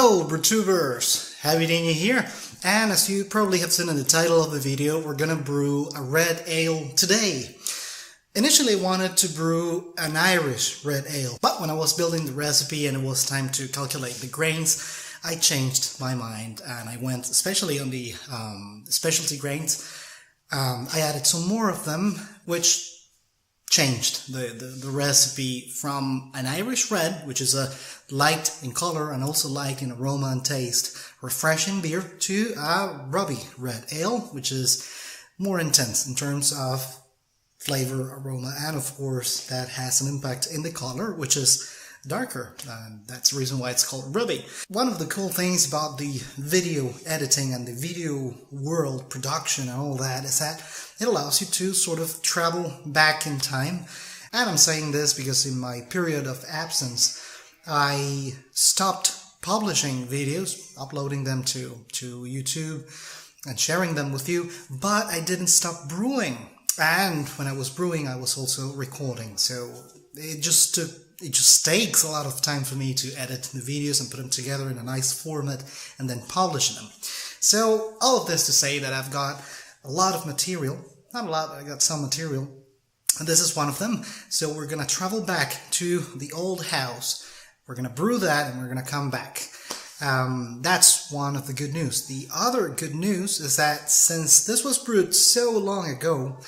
Hello BrewTubers, JabeerIni here, and as you probably have seen in the title of the video, we're gonna brew a red ale today. Initially I wanted to brew an Irish red ale, but when I was building the recipe and it was time to calculate the grains, I changed my mind and I went especially on the specialty grains. I added some more of them, which changed the recipe from an Irish red, which is a light in color and also light in aroma and taste, refreshing beer, to a Ruby red ale, which is more intense in terms of flavor, aroma, and of course that has an impact in the color, which is darker. That's the reason why it's called Ruby. One of the cool things about the video editing and the video world production and all that is that it allows you to sort of travel back in time. And I'm saying this because in my period of absence, I stopped publishing videos, uploading them to YouTube and sharing them with you, but I didn't stop brewing. And when I was brewing, I was also recording. So it just takes a lot of time for me to edit the videos and put them together in a nice format and then publish them. So all of this to say that I've got a lot of material. Not a lot, but I got some material. And this is one of them. So we're going to travel back to the old house. We're going to brew that and we're going to come back. That's one of the good news. The other good news is that since this was brewed so long ago,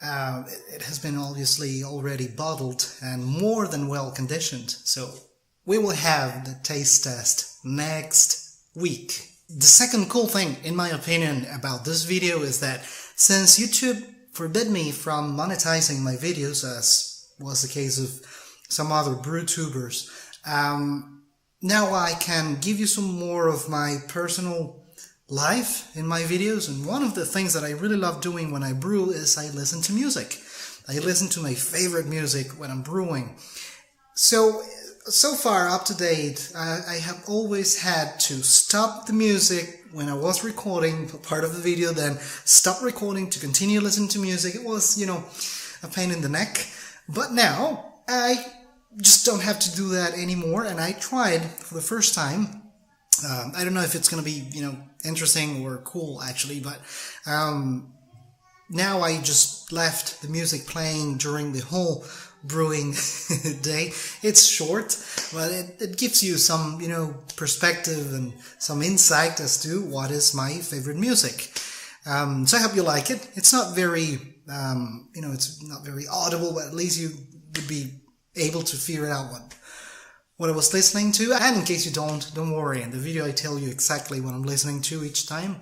it has been obviously already bottled and more than well conditioned. So we will have the taste test next week. The second cool thing, in my opinion, about this video is that since YouTube forbid me from monetizing my videos, as was the case of some other BrewTubers, now I can give you some more of my personal life in my videos. And one of the things that I really love doing when I brew is I listen to music. I listen to my favorite music when I'm brewing. So far up to date, I have always had to stop the music when I was recording part of the video, then stop recording to continue listening to music. It was, a pain in the neck. But now I just don't have to do that anymore, and I tried for the first time. I don't know if it's going to be, interesting or cool actually, but now I just left the music playing during the whole brewing day. It's short, but it gives you some, perspective and some insight as to what is my favorite music. So I hope you like it. It's not very, it's not very audible, but at least you would be able to figure out what I was listening to. And in case you don't worry. In the video I tell you exactly what I'm listening to each time.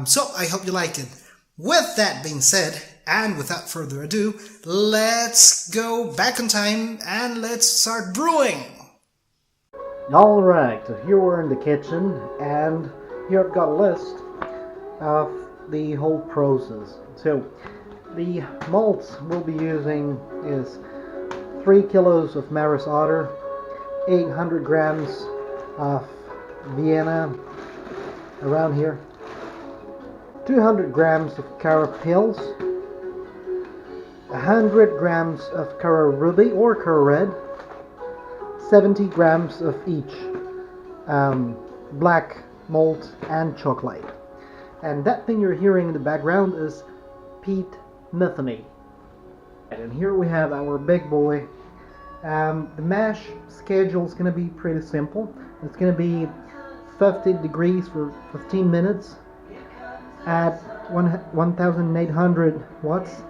So I hope you like it. With that being said, and without further ado, let's go back in time and let's start brewing. Alright, so here we're in the kitchen, and here I've got a list of the whole process. So the malts we'll be using is 3 kilos of Maris Otter, 800 grams of Vienna, around here, 200 grams of CaraPils, 100 grams of CaraRuby or CaraRed, 70 grams of each black, malt, and chocolate. And that thing you're hearing in the background is peat metheny. And here we have our big boy. The mash schedule is going to be pretty simple. It's going to be 50 degrees for 15 minutes at 1800 watts,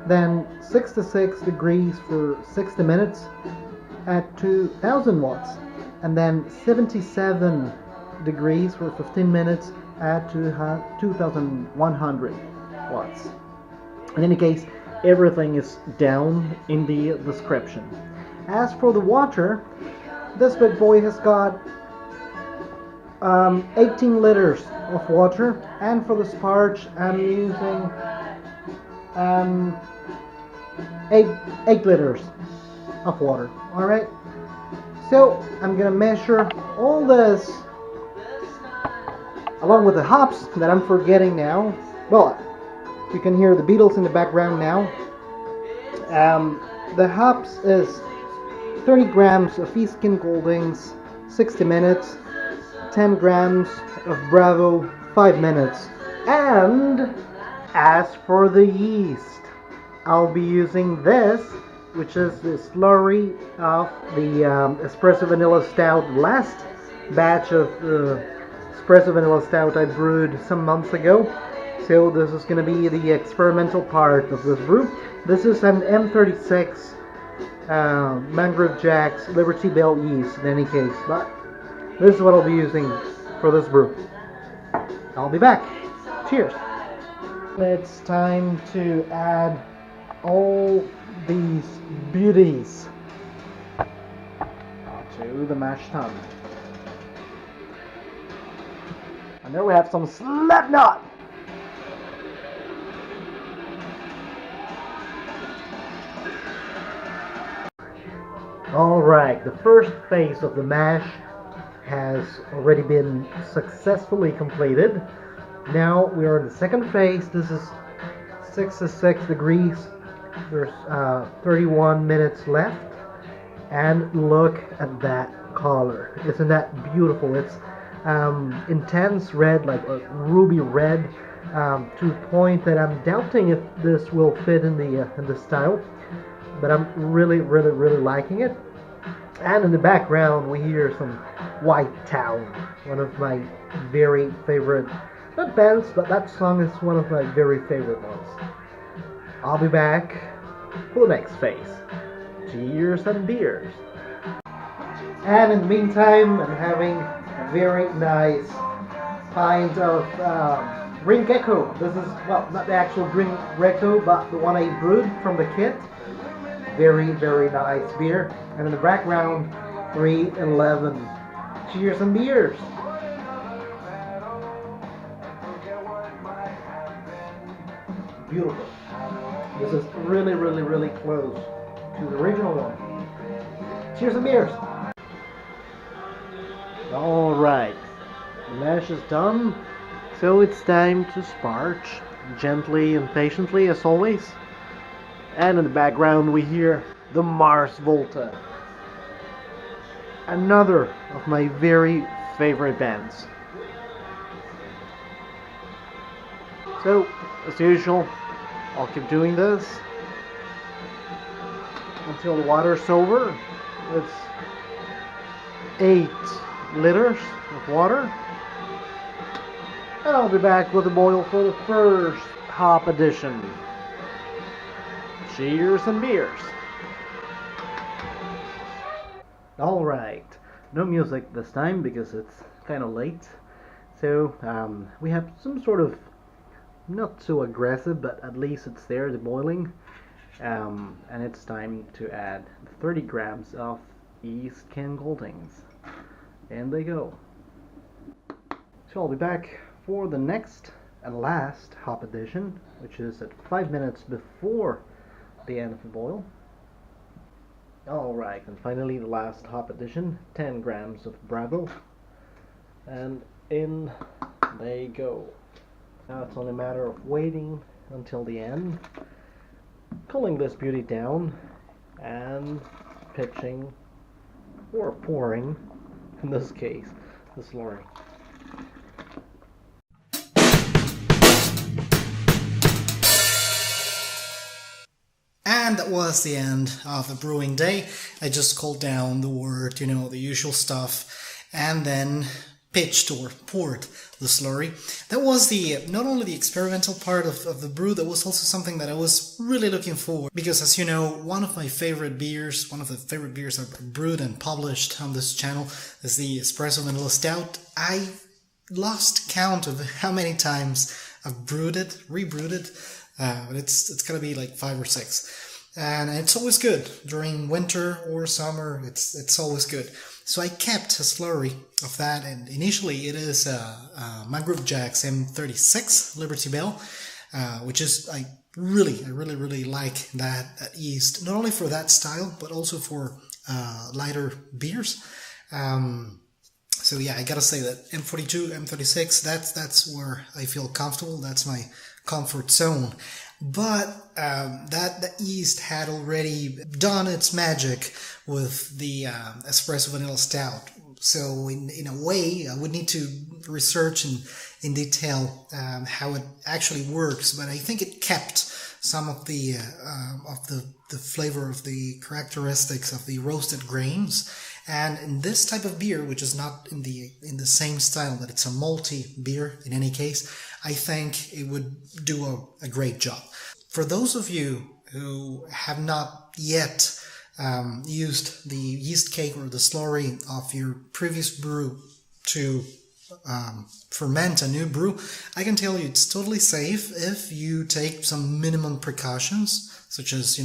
then 66 degrees for 60 minutes at 2000 watts, and then 77 degrees for 15 minutes at 2100 watts. In any case, everything is down in the description. As for the water, this big boy has got 18 liters of water, and for the Sparge I'm using 8 liters of water. Alright, so I'm gonna measure all this along with the hops that I'm forgetting now. Well, you can hear the beetles in the background now. The hops is 30 grams of East Skin Goldings, 60 minutes, 10 grams of Bravo, 5 minutes. And as for the yeast, I'll be using this, which is the slurry of the espresso vanilla stout. Last batch of espresso vanilla stout I brewed some months ago. So this is going to be the experimental part of this brew. This is an M36 Mangrove Jacks Liberty Bell yeast in any case, but this is what I'll be using for this brew. I'll be back. Cheers. It's time to add all these beauties to the mash tun. And there we have some slapnut. Alright, the first phase of the mash has already been successfully completed. Now we are in the second phase. This is 66 degrees. There's 31 minutes left. And look at that color. Isn't that beautiful? It's intense red, like a ruby red, to the point that I'm doubting if this will fit in the style. But I'm really liking it. And in the background we hear some White Town, one of my very favorite, not bands, but that song is one of my very favorite ones. I'll be back for the next phase. Cheers and beers. And in the meantime, I'm having a very nice pint of Green Gecko. This is, well, not the actual Green Gecko, but the one I brewed from the kit. Very nice beer. And in the background, 311. Cheers and beers. Beautiful. This is really close to the original one. Cheers and beers. Alright, the mash is done, so it's time to sparge, gently and patiently as always. And in the background we hear the Maris Otter, another of my very favorite bands. So, as usual, I'll keep doing this until the water's over. It's 8 liters of water. And I'll be back with a boil for the first hop addition. Cheers and beers. Alright, no music this time because it's kind of late. So we have some sort of, not so aggressive, but at least it's there, the boiling. And it's time to add 30 grams of Yeast can Goldings. And they go. So I'll be back for the next and last hop addition, which is at 5 minutes before the end of the boil. Alright, and finally the last hop addition, 10 grams of Bravo. And in they go. Now it's only a matter of waiting until the end, cooling this beauty down, and pitching, or pouring, in this case, the slurry. And that was the end of the brewing day. I just called down the wort, you know, the usual stuff, and then pitched or poured the slurry. That was the not only the experimental part of the brew, that was also something that I was really looking forward, because as you know, one of the favorite beers I've brewed and published on this channel is the Espresso Vanilla Stout. I lost count of how many times I've brewed it, rebrewed it, but it's gonna be like 5 or 6. And it's always good during winter or summer. It's always good. So I kept a slurry of that, and initially it is Mangrove Jacks M36 Liberty Bell, which is I really like that yeast, not only for that style but also for lighter beers. So yeah, I gotta say that M42, M36, that's where I feel comfortable. That's my comfort zone. But that yeast had already done its magic with the Espresso Vanilla Stout. So in a way, I would need to research in detail how it actually works. But I think it kept some of the flavor of the characteristics of the roasted grains. And in this type of beer, which is not in the same style, but it's a malty beer in any case, I think it would do a great job. For those of you who have not yet used the yeast cake or the slurry of your previous brew to ferment a new brew, I can tell you it's totally safe if you take some minimum precautions, such as,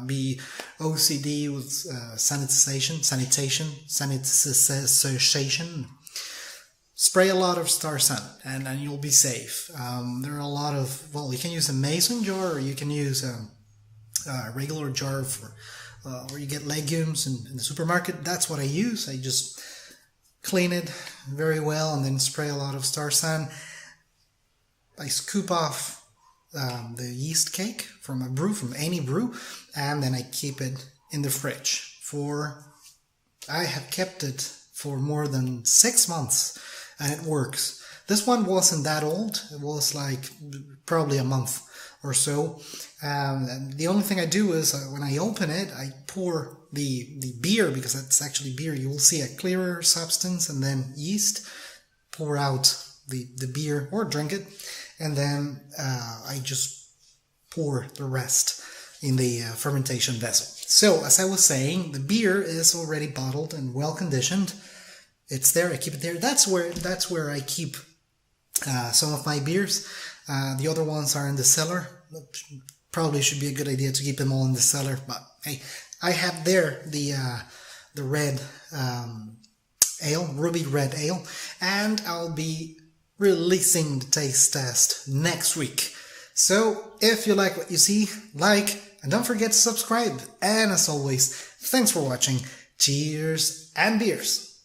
be OCD with sanitation, spray a lot of star sun, and you'll be safe. There are a lot of, you can use a mason jar, or you can use a regular jar or you get legumes in the supermarket. That's what I use. I just clean it very well and then spray a lot of star san. I scoop off the yeast cake from any brew, and then I keep it in the fridge I have kept it for more than 6 months, and it works. This one wasn't that old. It was like probably a month or so. And the only thing I do is when I open it, I pour the beer, because it's actually beer. You will see a clearer substance, and then yeast. Pour out the beer or drink it, and then I just pour the rest in the fermentation vessel. So as I was saying, the beer is already bottled and well conditioned. It's there. I keep it there. That's where I keep some of my beers. The other ones are in the cellar. Probably should be a good idea to keep them all in the cellar, but hey, I have there the red ale, Ruby Red Ale, and I'll be releasing the taste test next week. So if you like what you see, like, and don't forget to subscribe. And as always, thanks for watching. Cheers and beers.